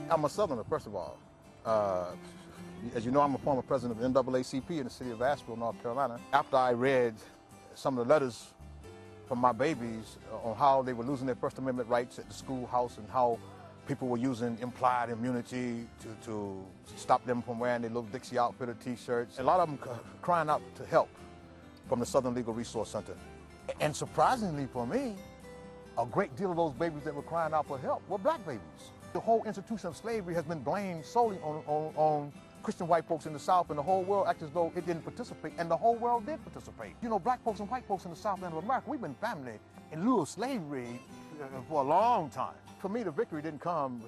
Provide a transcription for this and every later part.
I'm a Southerner, first of all. As you know, I'm a former president of NAACP in the city of Asheville, North Carolina. After I read some of the letters from my babies on how they were losing their First Amendment rights at the schoolhouse and how people were using implied immunity to stop them from wearing their little Dixie Outfitter t-shirts, a lot of them crying out to help from the Southern Legal Resource Center. And surprisingly for me, a great deal of those babies that were crying out for help were black babies. The whole institution of slavery has been blamed solely on Christian white folks in the South, and the whole world acts as though it didn't participate, and the whole world did participate. You know, black folks and white folks in the Southland of America, we've been family in lieu of slavery for a long time. For me, the victory didn't come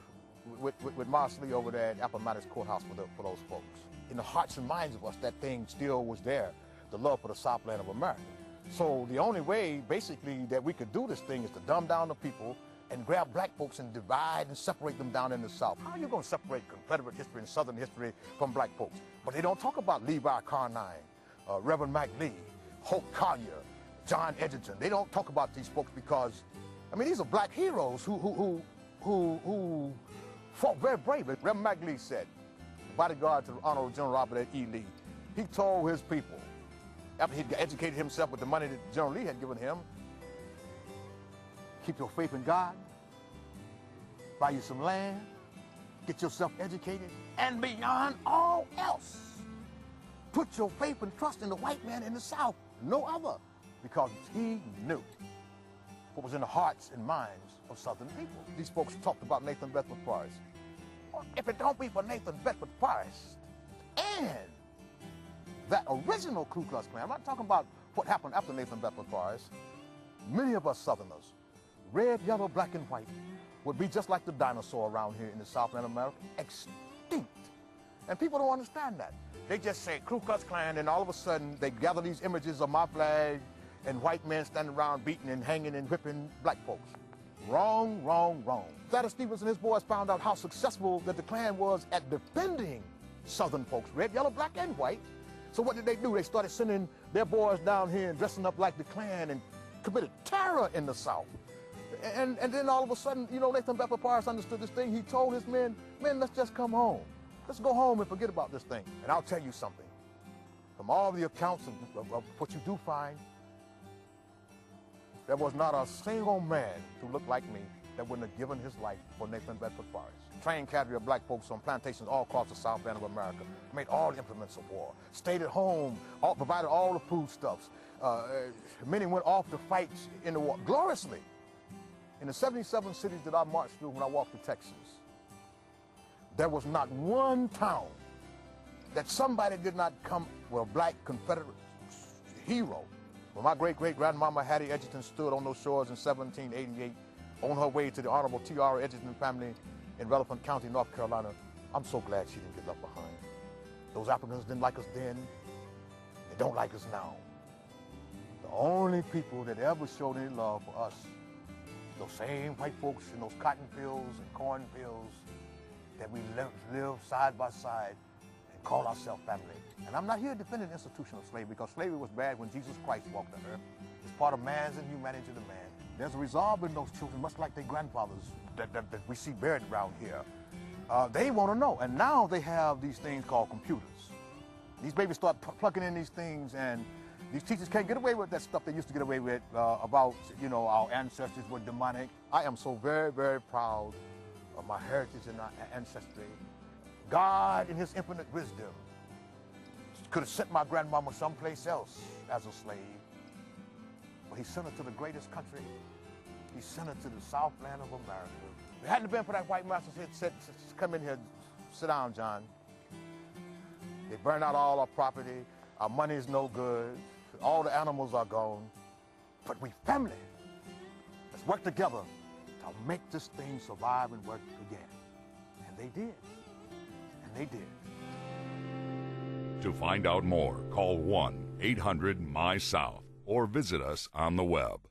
with Marsley over there at Appomattox Courthouse for those folks. In the hearts and minds of us, that thing still was there, the love for the Southland of America. So the only way, basically, that we could do this thing is to dumb down the people and grab black folks and divide and separate them down in the South. How are you going to separate Confederate history and Southern history from black folks? But they don't talk about Levi Carnine, Reverend Mac Lee, Hope Collier, John Edgerton. They don't talk about these folks because, I mean, these are black heroes who fought very bravely. Reverend Mac Lee said, bodyguard to the Honorable General Robert E. Lee, he told his people, after he'd educated himself with the money that General Lee had given him, keep your faith in God, buy you some land, get yourself educated, and beyond all else, put your faith and trust in the white man in the South, no other, because he knew what was in the hearts and minds of Southern people. These folks talked about Nathan Bedford Forrest. Well, if it don't be for Nathan Bedford Forrest and that original Ku Klux Klan, I'm not talking about what happened after Nathan Bedford Forrest, many of us Southerners, red, yellow, black, and white, would be just like the dinosaur around here in the Southland of America, extinct. And people don't understand that. They just say Ku Klux Klan, and all of a sudden they gather these images of my flag and white men standing around beating and hanging and whipping black folks. Wrong, wrong, wrong. Thaddeus Stevens and his boys found out how successful that the Klan was at defending Southern folks, red, yellow, black, and white. So what did they do? They started sending their boys down here and dressing up like the Klan and committed terror in the South. And then all of a sudden, you know, Nathan Bedford Forrest understood this thing. He told his men, let's just come home. Let's go home and forget about this thing. And I'll tell you something. From all the accounts of what you do find, there was not a single man who looked like me that wouldn't have given his life for Nathan Bedford Forrest. Trained cadre of black folks on plantations all across the Southland of America, made all the implements of war, stayed at home, provided all the foodstuffs. Many went off to fight in the war gloriously. In the 77 cities that I marched through when I walked to Texas, there was not one town that somebody did not come with a black Confederate hero. When my great-great-grandmama Hattie Edgerton stood on those shores in 1788 on her way to the Honorable T.R. Edgerton family in Rutherford County, North Carolina, I'm so glad she didn't get left behind. Those Africans didn't like us then. They don't like us now. The only people that ever showed any love for us, those same white folks in those cotton fields and corn fields that we live side by side and call ourselves family. And I'm not here defending the institution of slavery, because slavery was bad when Jesus Christ walked the earth. It's part of man's inhumanity to the man. There's a resolve in those children, much like their grandfathers that we see buried around here. They want to know. And now they have these things called computers. These babies start plugging in these things, and these teachers can't get away with that stuff they used to get away with about, you know, our ancestors were demonic. I am so very, very proud of my heritage and our ancestry. God, in his infinite wisdom, could have sent my grandmama someplace else as a slave, but he sent her to the greatest country. He sent her to the Southland of America. If it hadn't been for that white master said, come in here, sit down, John. They burned out all our property. Our money is no good. All the animals are gone. But we family. Let's work together to make this thing survive and work again. And they did. And they did. To find out more, call 1-800-MY-SOUTH or visit us on the web.